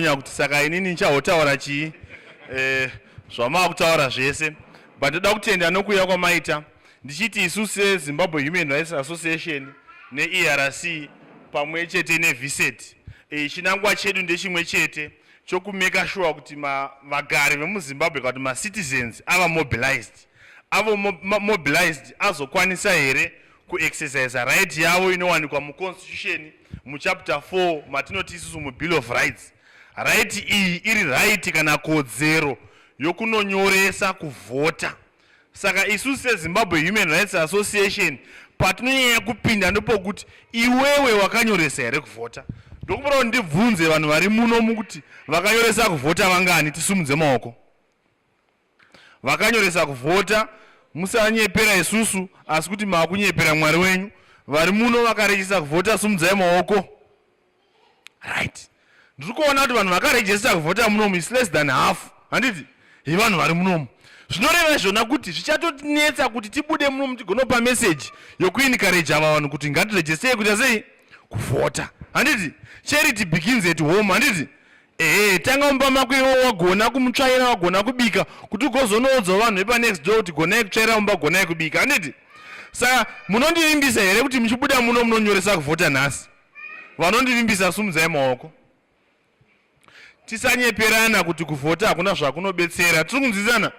kuti saka inini ndichahotaura chii zvamava zvese but ndoda kutenda nokuuya kwamaita ndichiti isu Zimbabwe Human Rights Association ne-ERC pamwe chete ne-VSET chinangwa chedu ndechimwe chete chokumeka sure kuti vagari vemuZimbabwe kuti ma-citizens ava mobilized azokwanisa here kuexercise right yavo inowanikwa muconstitution muchapter 4 matinoti isusu mubill of rights. Right iyi iri right kana kodzero yokunonyoresa kuvhota. Saka isu seZimbabwe Human Rights Association patinonyanya kupinda ndopokuti iwewe wakanyoresa here kuvhota. Ndokupora ndibvunze vanhu vari muno mukuti vakanyoresa kuvhota vangani, tisumudze maoko. Vakanyoresa kuvhota musanyepera isusu asi kuti makunyepera Mwari wenyu. Vari muno vakarejista kuvhota, sumudzai maoko. Right. Ndiri kuona kuti vanhu vakarejista kuvhota munomu is less than half. Handiti vanhu vari munomu. Zvinoreva izvona kuti zvichatotinetsa kuti tibude munomu tigonopa message yokuencourage ava vanhu kuti ngatirejistei kuita sei kuvhota. Handiti charity begins at home. Handiti tanga mumba mako iwe wagona kumutsvaira, wagona kubika, kuti ugozonoudza vanhu vepa next door kuti gonai kutsvaira mumba, gonai kubika. Handiti saka munondivimbisa here kuti muchibuda muno munonyoresa kuvhota nhasi. Vanondivimbisa sumudzai maoko. Tisanyeperana kuti kuvhota hakuna zvakunobetsera. Tiri kunzwisana?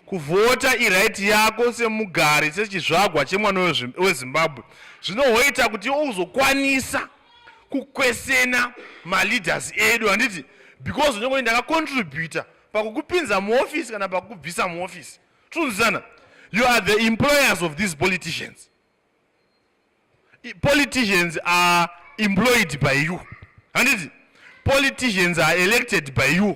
Kuvhota iright yako semugari, sechizvagwa chemwana weZimbabwe. Zvinoita kuti uzokwanisa kukwesena ma-leaders edu. Handiti because unenge ndakacontributa pakukupinza muoffice kana pakukubvisa muoffice. Tiri kunzwisana? You are the employers of these politicians. Politicians are employed by you. Handiti politicians are elected by you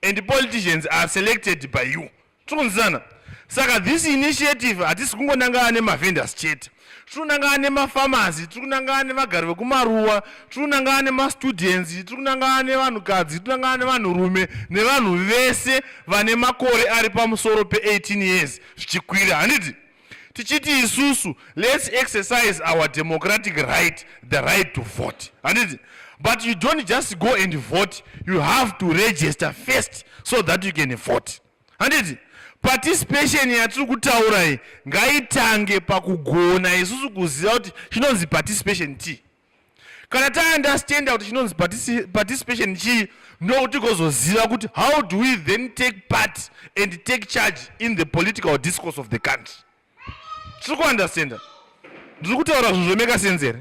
and politicians are selected by you. Tsunzana. Saka this initiative hatisi kungonangana nema-vendors chete. Tunangana nema-farmers, tunangana nevagari vekumaruwa, tunangana nema-students, tunangana nevanhukadzi, tunangana nevanhurume nevanhu vese vane makore ari pamusoro pe-18 years zvichikwira. Handiti tichiti isusu let's exercise our democratic right, the right to vote. Handiti but you don't just go and vote, you have to register first so that you can vote. Handiti participation yatiri kutaura iyi ngaitange pakugona isusu kuziva kuti chinonzi participation chii. Kana taunderstanda kuti chinonzi participation chii, ndokuti tigozoziva kuti how do we then take part and take charge in the political discourse of the country. Tiri kuunderstanda? Ndiri kutaura zvinhu zvomeka sense here.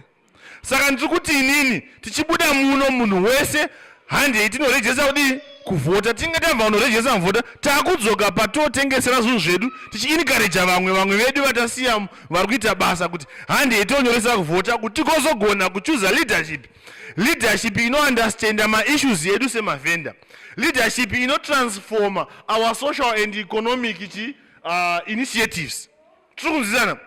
Saka ndiri kuti inini tichibuda muno munhu wese handi itinorejesa kudii kuvhota. Tinge tamva unorejesa mvhota takudzoka patotengesera zvinhu zvedu tichiencourage vamwe vedu vatasiya vari kuita basa kuti handi itonyoresa kuvhota kuti tikozogona kuchuza leadership inounderstanda ma-issues edu semavenda, leadership inotransforma our social and economic initiatives. Tiri kunzwisana?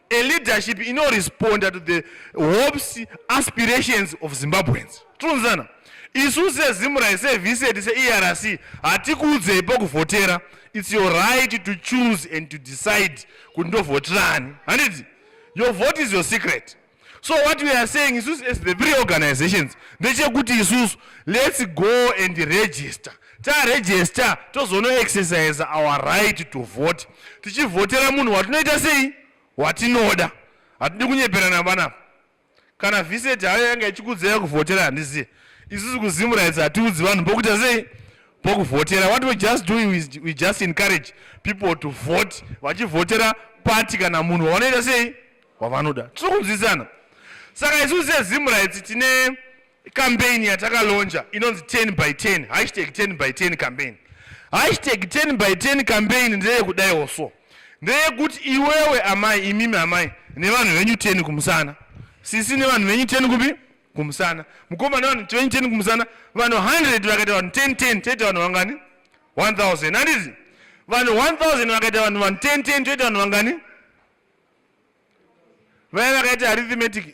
A leadership inoresponda to the hopes, aspirations of Zimbabweans. Tiri kunzwisana? Isu seZimrai, seVSET, se-ERC hatikuudzei pakuvhotera. It's your right to choose and to decide kuti ndovhoterani. Handiti your vote is your secret. So what we are saying isusu as the three organizations ndechekuti isusu let's go and register. Taregister tozono-exercise our right to vote. Tichivhotera munhu watinoita sei watinoda. Hatidi kunyeperana panapa. Kana VSET hayo yanga ichikudzai kuvhotera handiziye. Isusu kuZimrai hatiudzi vanhu pokuita sei pokuvhotera. What we just do is we just encourage people to vote vachivhotera party kana munhu wavanoita sei wavanoda. Tiri kunzwisana? Saka isusu seZimrai tine campaign yatakalonja inonzi 10 by 10 hashtag 10 by 10 campaign. Hashtag 10 by 10 campaign ndeye kudai so ndeyekuti iwewe amai, imimi amai nevanhu venyu 10 kumusana, sisi nevanhu venyu 10 kupi kumusana, mukoma nevanhu venyu 10 kumusana, vanhu 100 vakaita vanhu 10 toita vanhu vangani 1000. Handiti vanhu 1000 vakaita vanhu 10 toita vanhu vangani vaya vakaita arithmetic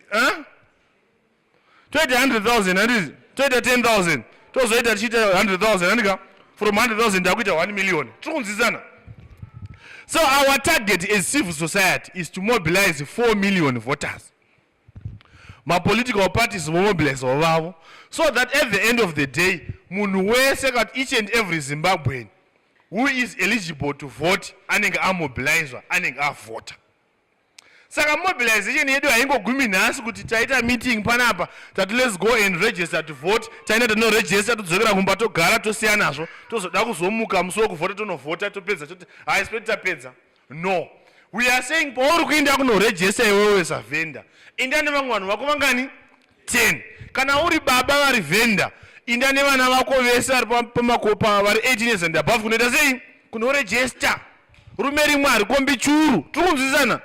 toita 100,000. Handiti toita 10,000 tozoita tichiita 100,000. Handika from 100,000 takuita 1 million. Tiri kunzwisana? So our target as civil society is to mobilize 4 million voters. political parties mobilize wavavo, so that at the end of the day munhu wese kat each and every Zimbabwean who is eligible to vote anenge amobilizwa anenge avota. Saka mobilization yedu haingogumi nhasi kuti taita meeting panapa tati let's go and register to vote, taina tanoregister todzokera kumba togara tosiya nazvo tozoda kuzomuka musi wekuvhota tonovhota topedza toti haisipeti tapedza. No, we are saying pauri kuenda kunoregister iwewe savenda inda nevamwe vanhu vako vangani 10. Kana uri baba vari venda inda nevana vako vese vari pamakopa vari 18 years and above kunoita sei kunoregister. Rume rimwe harikombi churu, tikunzwisana.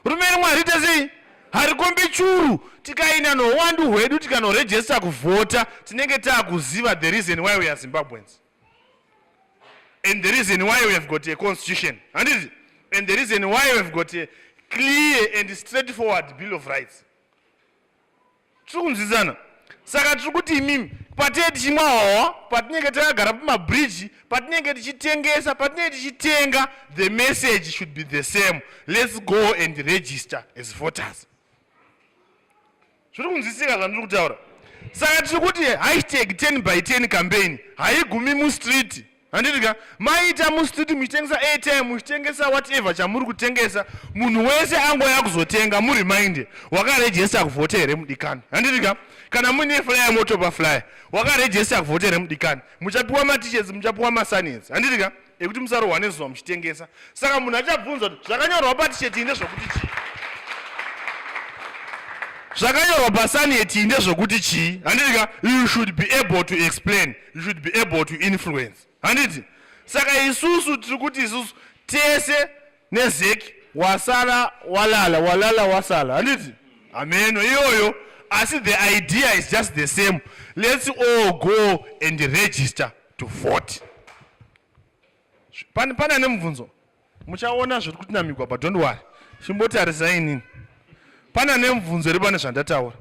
Rume rimwe harita sei harikombi churu. Tikaina nouwandu hwedu tikanoregister kuvhota tinenge taakuziva the reason why we are Zimbabweans, and the reason why we have got a constitution, and the reason why we have got a clear and straightforward bill of rights. Tikunzwisana. Saka tiri kuti imimi patee tichimwa hwawa patinenge takagara pamabridge patinenge tichitengesa patinenge tichitenga, the message should be the same. Let's go and register as voters. Zviri kunzwisika zvandiri kutaura. Saka tiri kuti hashtag 10x10 campaign haigumi mustreet. Handitika maita mustreet muchitengesa airtime muchitengesa whatever chamuri kutengesa, munhu wese angoya kuzotenga muri mind wakaregister kuvhota here mudikani. Handitika kana muine flyer motopa flyer wakaregister kuvhota here mudikani muchapiwa t-shirts muchapiwa masanets. Handitika ekuti musarohwa nezuva muchitengesa. Saka munhu achabvunza kuti zvakanyorwa pa-t-shirt inde zvokuti chii, zvakanyorwa pasaneti inde zvokuti chii. Handitika you should be able to explain, you should be able to influence. Handiti saka isusu tiri kuti isusu tese nezeki wasala walala walala wasala. Handiti ameno iyoyo, asi the idea is just the same. Let's all go and register to vote. Pana nemubvunzo muchaona zviri kutinamigwa pa, don't worry, chimbotarisai inini. Pana nemubvunzo iri pane zvandataura.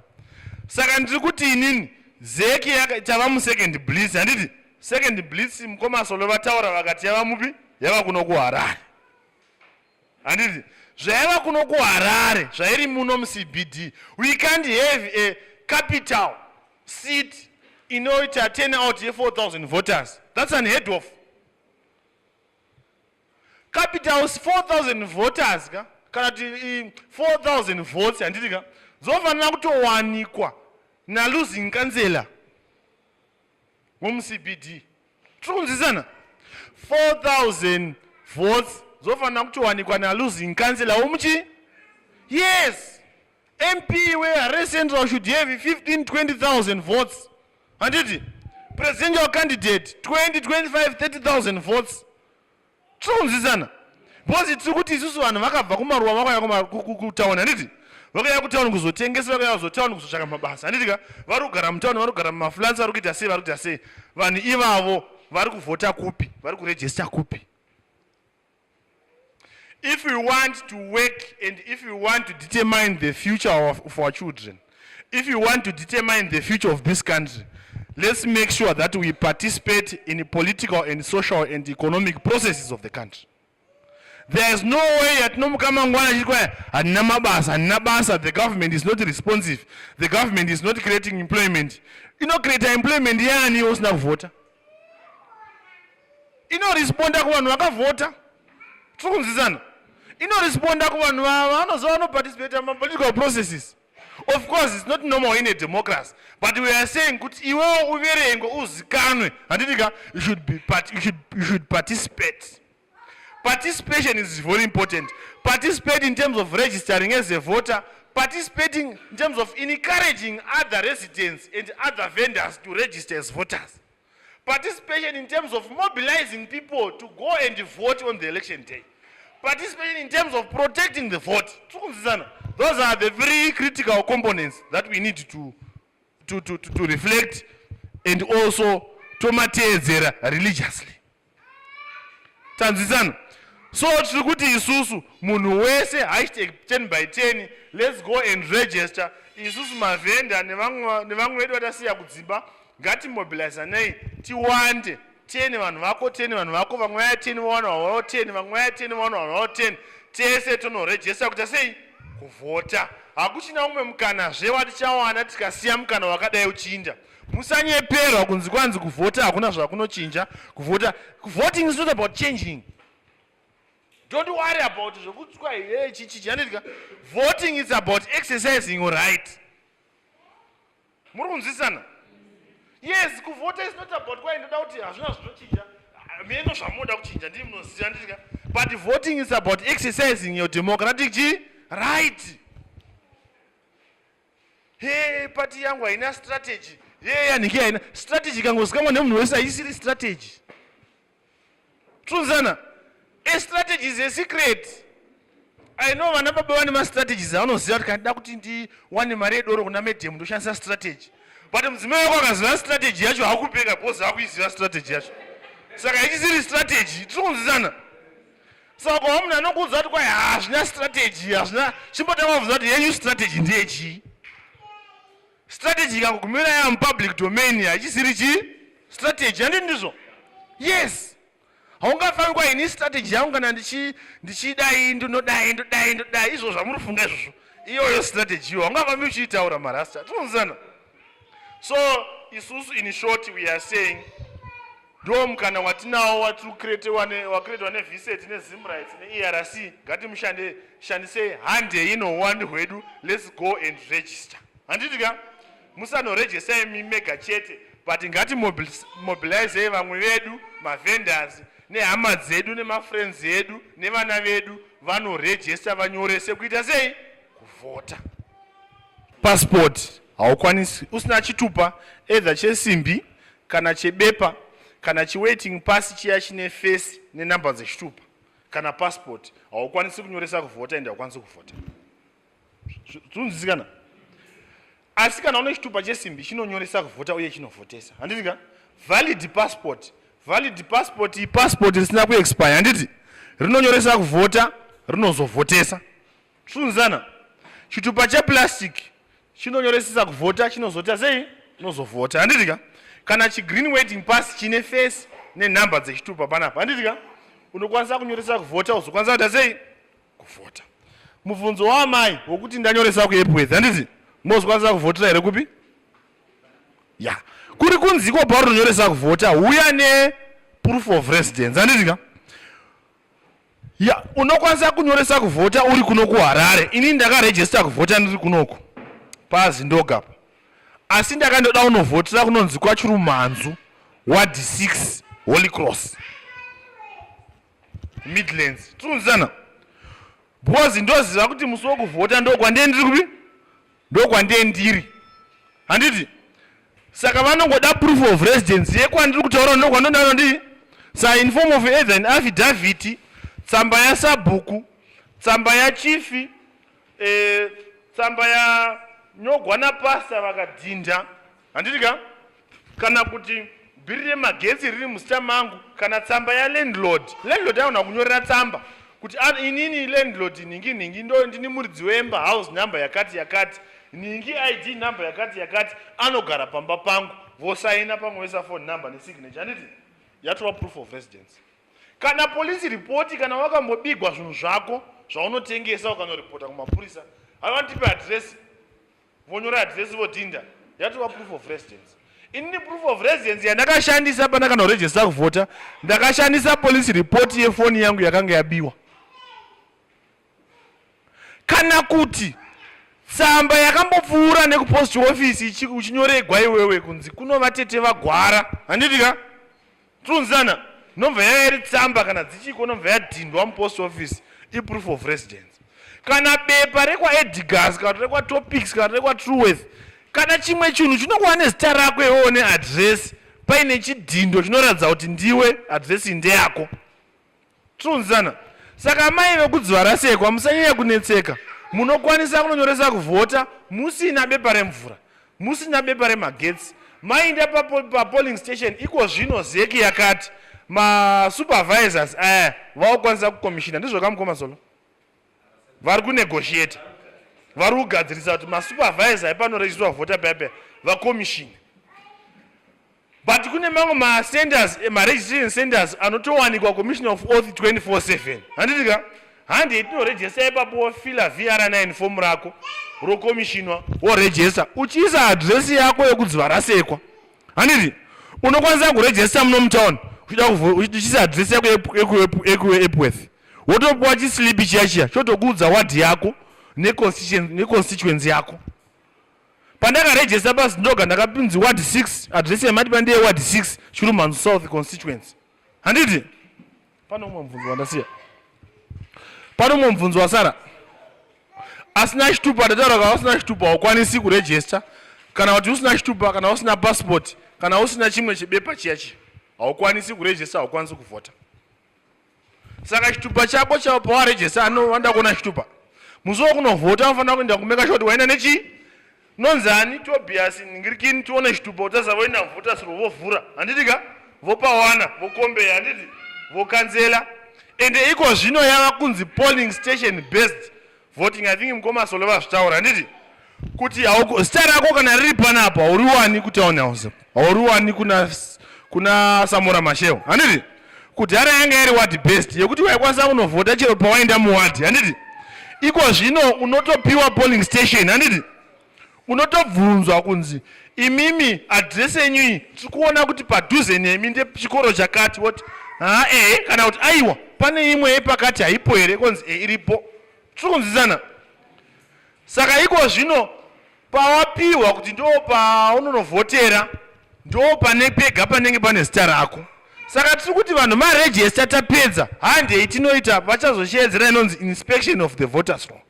Saka ndiri kuti inini zeki tava musecond blitz. Handiti second blitz mukomasolo vataura vakati yava mupi, yava kuno kuHarare. Handiti zvaiva kuno kuHarare zvairi muno muCBD. We can't have a capital seat inoita turnout ye 4,000 voters. That's unheard of. Capital 4,000 voters ka kana kuti 4,000 votes. Handitika zofanira kutowanikwa na losing councillor muCBD. Tikunzwisana. 4,000 votes zofanira kutowanikwa na losing councillor womuchi. Yes, MP weHarare Central should have 15,000-20,000 votes. Handiti presidential candidate 20,000-25,000-30,000 votes. Tikunzwisana. Because tiri kuti isusu vanhu vakabva kumaruwa vakauya kutauni. Handiti vakauya kutauni kuzotengesa, vakauya kuzotaundi kuzotsvaka mabasa. Handitika vari kugara mutauni, vari kugara mumaflats, vari kuita sei, vari kuita sei. Vanhu ivavo vari kuvhota kupi, vari kuregister kupi. If we want to work and if we want to determine the future of our children, if we want to determine the future of this country, let's make sure that we participate in the political and social and economic processes of the country. There is no way that the government is not responsive, the government is not creating employment. You know, create employment yani usina voter. You know, respond to one waka voter. Tikunzwisana. You know, respond to one wano participate in political processes. Of course, it's not normal in a democracy, but we are saying kuti iwe uverengo uzikanwe. Handitika you should participate. Participation is very important. Participate in terms of registering as a voter, participating in terms of encouraging other residents and other vendors to register as voters. Participation in terms of mobilizing people to go and vote on the election day. Participation in terms of protecting the vote. Those are the very critical components that we need to reflect and also to mateedzera religiously. Tanzizana. So tiri kuti isusu munhu wese hashtag 10x10 let's go and register. Isusu mavenda nevamwe vedu vatasiya kudzimba ngatimobilizanei tiwande 10 vanhu vako 10 vanhu vako vamwe vaya 10 vawana vavo 10 vamwe vaya 10 vawana vavo 10 tese tonoregister kuti sei kuvhota. Hakuchina umwe mukana zvewatichawana tikasiya mukana wakadai uchinja. Musanyeperwa kunzi kwanzi kuvhota hakuna zvakunochinja. Voting is not about changing. Don't worry about it. Voting is about exercising your right. Yes, kuvota is not about but voting is about exercising your democratic right. Hey, party yangu haina strategy. Yeah, haina strategy kangosikamwa nemunhu wese haisiri strategy. Tunzana. A strategy is a secret. I know vana baba vane ma-strategies anoziva kuti kandida kuti ndiwane mari yedoro kuna medhemu ndoshandisa strategy. But mudzimai wako akaziva strategy yacho hakupeka bhozi hakuiziva strategy yacho. Saka ichisiri strategy, tirikunzwisana. Saka munhu anokuudza kuti kwai hazvina strategy, hazvina chimbotanga kubvunza kuti yenyu strategy ndeyechii? Strategy ikangogumira yava mupublic domain hachisiri strategy, handiti ndizvo? Yes. Haungafani kwa ini strategy yangu kana ndichidai ndinodai izvo zvamurifunga izvozvo. Iyoyo strategy yo haungafani uchiitaura marasta. Tinoziana. So isusu in short we are saying ndo mukana watinawo wakiretwa neViset neZimrights neERC ngatimushandise hande ino hwedu. Let's go and register. Handitika musanoregister mega chete but ngati mobilize vamwe vedu ma-vendors nehama dzedu nema-friends edu nevana vedu vanoregister vanyorese kuita sei kuvhota. Passport haukwanisi usina chitupa either chesimbi kana chebepa kana chiwaiting pass chiya chine face nenamba dzechitupa kana passport haukwanisi kunyoresa kuvhota ende haukwanisi kuvhota. Zvinonzwikana? Asi kana une chitupa chesimbi chinonyoresa kuvhota uye chinovhotesa. Handitika? Valid passport passport risina kuexpire handiti rinonyoresa kuvhota rinozovhotesa. Tsunzana. Chitupa cheplastic chinonyoresesa kuvhota chinozoita sei nozovhota. Handitika? Kana green waiting pass chine face nenamba dzechitupa panapa. Handitika? Unokwanisa kunyoresa kuvhota uzokwanisa kuita sei kuvhota. Mubvunzo waamai wokuti ndanyoresa kuEpworth handiti mozokwanisa kuvhotera here kupi? Ya. Kuri kunziko paurinonyoresa kuvhota uya neproof of residence. Handitika? Ya, unokwanisa kunyoresa kuvhota uri kuno kuHarare. Ini ndakaregister kuvhota ndiri kunoko paZindogapa. Asi ndakandoda unovhotera kunonzi kwaChirumanzu Ward 6 Holy Cross Midlands. Tsunzana. Because ndoziva kuti musi wokuvhota ndokwandendiri kupi? Ndokwandendiri. Handiti? Saka vanongoda proof of residence yekwandiri kutaura ndokwandodaro ndi sa in form of either an affidavit, tsamba ya sabhuku, tsamba ya chifi, tsamba ya nyogwana pasta vakadhinda. Handitika? Kana kuti bhiri remagetsi riri musita mangu kana tsamba ya landlord. Landlord yaona kunyorera tsamba kuti inini landlord ningi ndo ndini muridzi wemba house number yakati ningi ID number yakati anogara pamba pangu vosaina pamwe wesa phone number nesignature. Handiti yatova proof of residence. Kana police report kana wakambobigwa zvinhu zvako zvaunotengesa ukanoripota kumapurisa havantipe address vonyora address vodhinda yatova proof of residence. Inini proof of residence yandakashandisa pandakanoregister kuvhota ndakashandisa police report yefoni yangu yakanga yabiwa. Kana kuti tsamba yakambopfuura nekupost office uchinyoregwa iwewe kunzi kuno vatete vagwara. Handitika? Tsunzana. Nobva yairi tsamba kana dzichiko nobva yadhindwa mupost office iproof of residence. Kana bepa rekwaEdgars kana rekwaTopics kana rekwaTrueworth kana chimwe chinhu chinokuva nezita rako iwewe neaddress paine chidhindo chinoratidza kuti ndiwe address ndeyako. Tsunzana. Saka mai vekudziva rasekwa musanyanya kunetseka. Munokwanisa kunonyoresa kuvhota musina bepa remvura, musina bepa remagetsi. Mainde polling station iko zvino zeki yakati ma-supervisors aya vaokwanisa kukomishina. Ndizvo kamukoma solo vari kunegotiate, vari kugadzirisa kuti ma-supervisor epanoregistrwa vhota paya vakomishina. But kune mamwe ma-registration centers anotowanikwa commission of oath 24/7. Handitika? handi yetinoregesta ipapo wofila VR9 fomu rako rokomishinwa woregesta uchiisa adresi yako yekudziva rasekwa. Handiti unokwanisa kuregesta muno mutauni uchiisa adresi yako yeEpworth wotopuwa chisilipi chiya chotokuudza wadhi yako neconstituency yako. Pandakaregesta basi ndoga ndakapinzi ward 6 adresi yematipa ndeye ward 6 Chilumanzu South constituency. Handiti pano umwe mubvunzo wandasiya, pano umwe mubvunzo wasara asina chitupa. Ndataura kana usina chitupa haukwanisi kuregesta, kana kuti usina chitupa, kana usina passport, kana usina chimwe chibepa chiyachi haukwanisi kuregesta, haukwanisi kuvhota. Saka chitupa chako chao pawaregesta anowanda kuona chitupa muzowo kunovhota unofanira kuenda kumeka shoti waina nechi nonzani Tobias ngirikini tione chitupa utaza waina vhota siro vovhura. Handitika vopawana vokombeya handiti vokanzela ende iko zvino yava kunzi polling station based voting. I think mkomasolo vazvitaura handiti kuti zita rako kana riri panapa hauriwani kutown house, hauriwani kuna Samora Machel. Handiti kuti hara yanga iri ward based yekuti waikwanisa kunovhota chero pawaenda muward. Handiti iko zvino unotopiwa polling station. Handiti unotobvunzwa kunzi imimi adresi yenyu tikuona kuti padhuze nemi ndechikoro chakati woti kana kuti aiwa pane imwe yepakati haipo here konzi iripo tirikunzwisana. Saka iko zvino pawapiwa kuti ndo paunonovhotera ndo pane pega panenge pane zita rako. Saka tiri kuti vanhu maregesta tapedza handei tinoita vachazoshedzera inonzi inspection of the voters roll.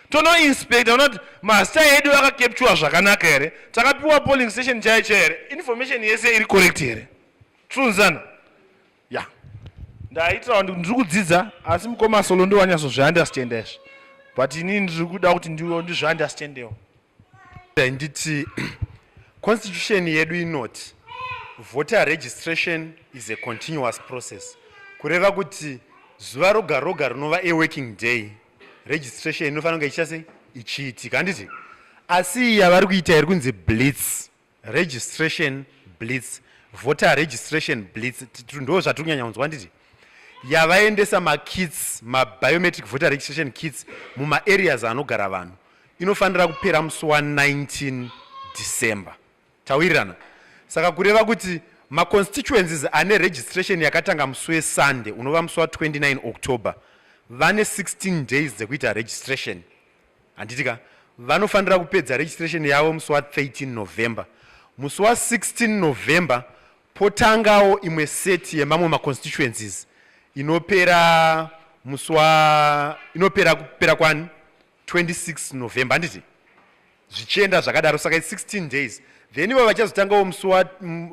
Tonoinspecta unoti mazita edu akakepchwa zvakanaka here, takapiwa polling station chaicho here, information yese iri correct here. Tirikunzwisana ya ndaitira kuti ndiri kudzidza asi mukomasolo ndowanyazozviunderstanda izvi but inini ndiri kuda kuti ndizviunderstandewo. Nditi constitution yedu inoti voter registration is a continuous process, kureva kuti zuva roga roga rinova a working day registration inofanira kunge ichase ichiitika. Handiti asi yavari kuita iri kunzi blitz registration blitz, voter registration blitz, ndo zvatiri kunyanya kunzwa. Handiti yavaendesa makits mabiometric voter registration kits mumaareas anogara vanhu inofanira kupera musi wa19 December tawirirana. Saka kureva kuti maconstituencies ane registration yakatanga musi weSunday unova musi wa29 October vane 16 days dzekuita registration. Handitika vanofanira kupedza registration yavo musi wa13 November. Musi wa16 November potangawo imwe seti yemamwe maconstituencies inopera kupera kwani 26 November. Handiti zvichienda zvakadaro. Saka 16 days then ivo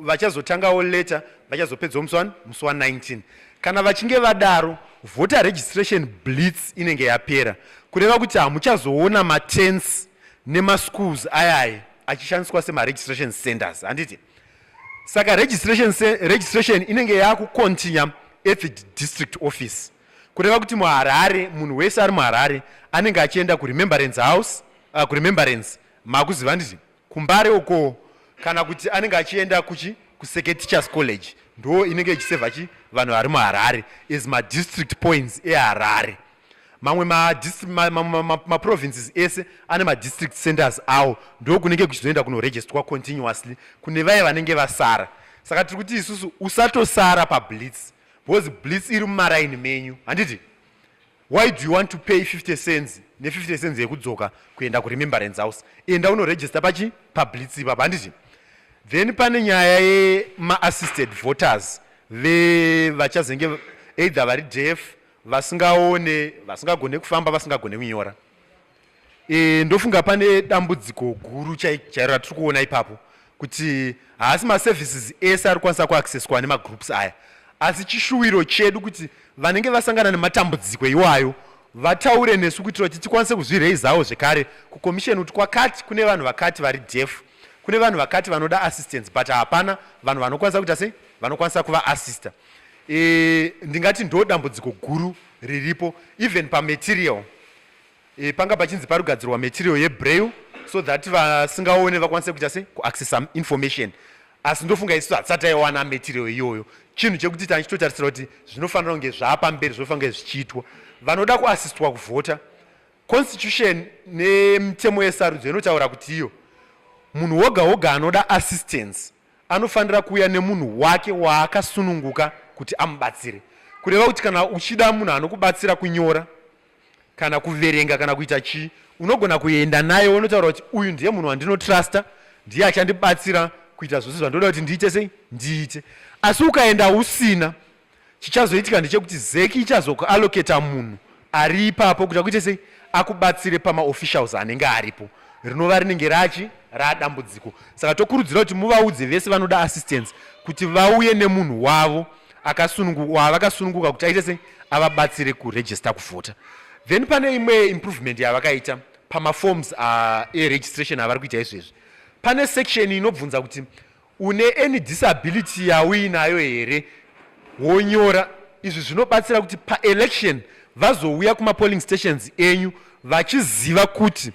vachazotangawo later vachazopedzawo musi wa19. Kana vachinge vadaro voter registration blitz inenge yapera, kureva kuti hamuchazoona matents nemaschools ayaya achishandiswa semaregistration centers. Handiti saka registration inenge yakucontinue at the district office, kureva kuti muHarare munhu wese ari muHarare anenge achienda kuremembrance house, kuremembrance makuziva handiti kuMbare uko, kana kuti anenge achienda kuSeke Teachers College ndo inenge ichisevha vanhu vari muHarare as madistrict points eHarare. Mamwe maprovinces ese ane madistrict centers awo ndo kunenge kuchizoenda kunoregistwa continuously kune vaye vanenge vasara. Saka tiri kuti isusu usatosara pablitz because blitz iri mumaraini menyu. Handiti why do you want to pay 50 cents ne50 cents yekudzoka kuenda kuremembrance house? Enda unoregister pablitz ipapa. Handiti then pane nyaya yema-assisted voters vachazenge either vari deaf, vasingagone kufamba, vasingagone kunyora. Ndofunga pane dambudziko guru chairo ratiri kuona ipapo kuti haasi maservices ese ari kwanisa kuaccesswa nemagroups aya, asi chishuwiro chedu kuti vanenge vasangana nematambudziko iwayo vataure nesu kuitira kuti tikwanise kuzviraisawo zvekare kucommission kuti kwakati kune vanhu vakati vari deaf, kune vanhu vakati vanoda assistance but hapana vanhu vanokwanisa kuita sei, vanokwanisa kuva-assista. Ndingati ndo dambudziko guru riripo even pamaterial. Panga pachinzi parikugadzirwa material yebraille so that vasingaone vakwanise kuita sei, kuaccessa information. Asi ndofunga isu hatisati taiwana material iyoyo. Chinhu chekuti tichitotarisira kuti zvinofanira kunge zvapamberi, zvinofanira kunge zvichiitwa. vanoda kuasistwa kuvhota. Constitution nemitemo yesarudzo inotaura kuti iyo munhu woga woga anoda assistance anofanira kuuya nemunhu wake waakasununguka kuti amubatsire. Kureva kuti kana uchida munhu anokubatsira kunyora kana kuverenga kana kuita chii, unogona kuenda naye unotaura kuti uyu ndiye munhu wandinotrusta, ndiye achandibatsira kuita zvose zvandoda kuti ndiite sei ndiite. Asi ukaenda usina, chichazoitika ndechekuti zeki ichazokuallocata munhu ari ipapo kuti akuite sei akubatsire pamaofficials anenge aripo, rinova rinenge radambudziko. Saka tokurudzira kuti muvaudze vese vanoda assistance kuti vauye nemunhu wavo wavakasununguka kuti aite sei avabatsire kuregister kuvhota. Then pane imwe improvement yavakaita pamaforms eregistration avari kuita izvezvi. Pane section inobvunza kuti une any disability yauinayo here wonyora. Izvi zvinobatsira kuti paelection vazouya kumapolling stations enyu vachiziva kuti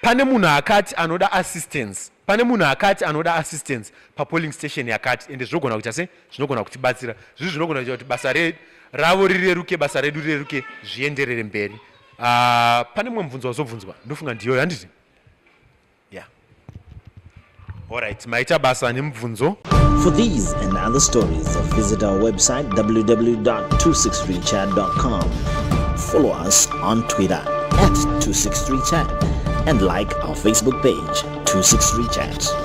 pane munhu akati anoda assistance, pane munhu akati anoda assistance papolling station yakati, ende zvinogona kuita sei zvinogona kutibatsira. Zvizvi zvinogona kuita kuti basa ravo rireruke, basa redu rireruke, zvienderere mberi. Pane mumwe mubvunzo wazobvunzwa, ndofunga ndiyo handiti? Yeah. Alright, maita basa nemubvunzo. For these and other stories, visit our website www.263chat.com. Follow us on Twitter @263chat and like our Facebook page 263chat.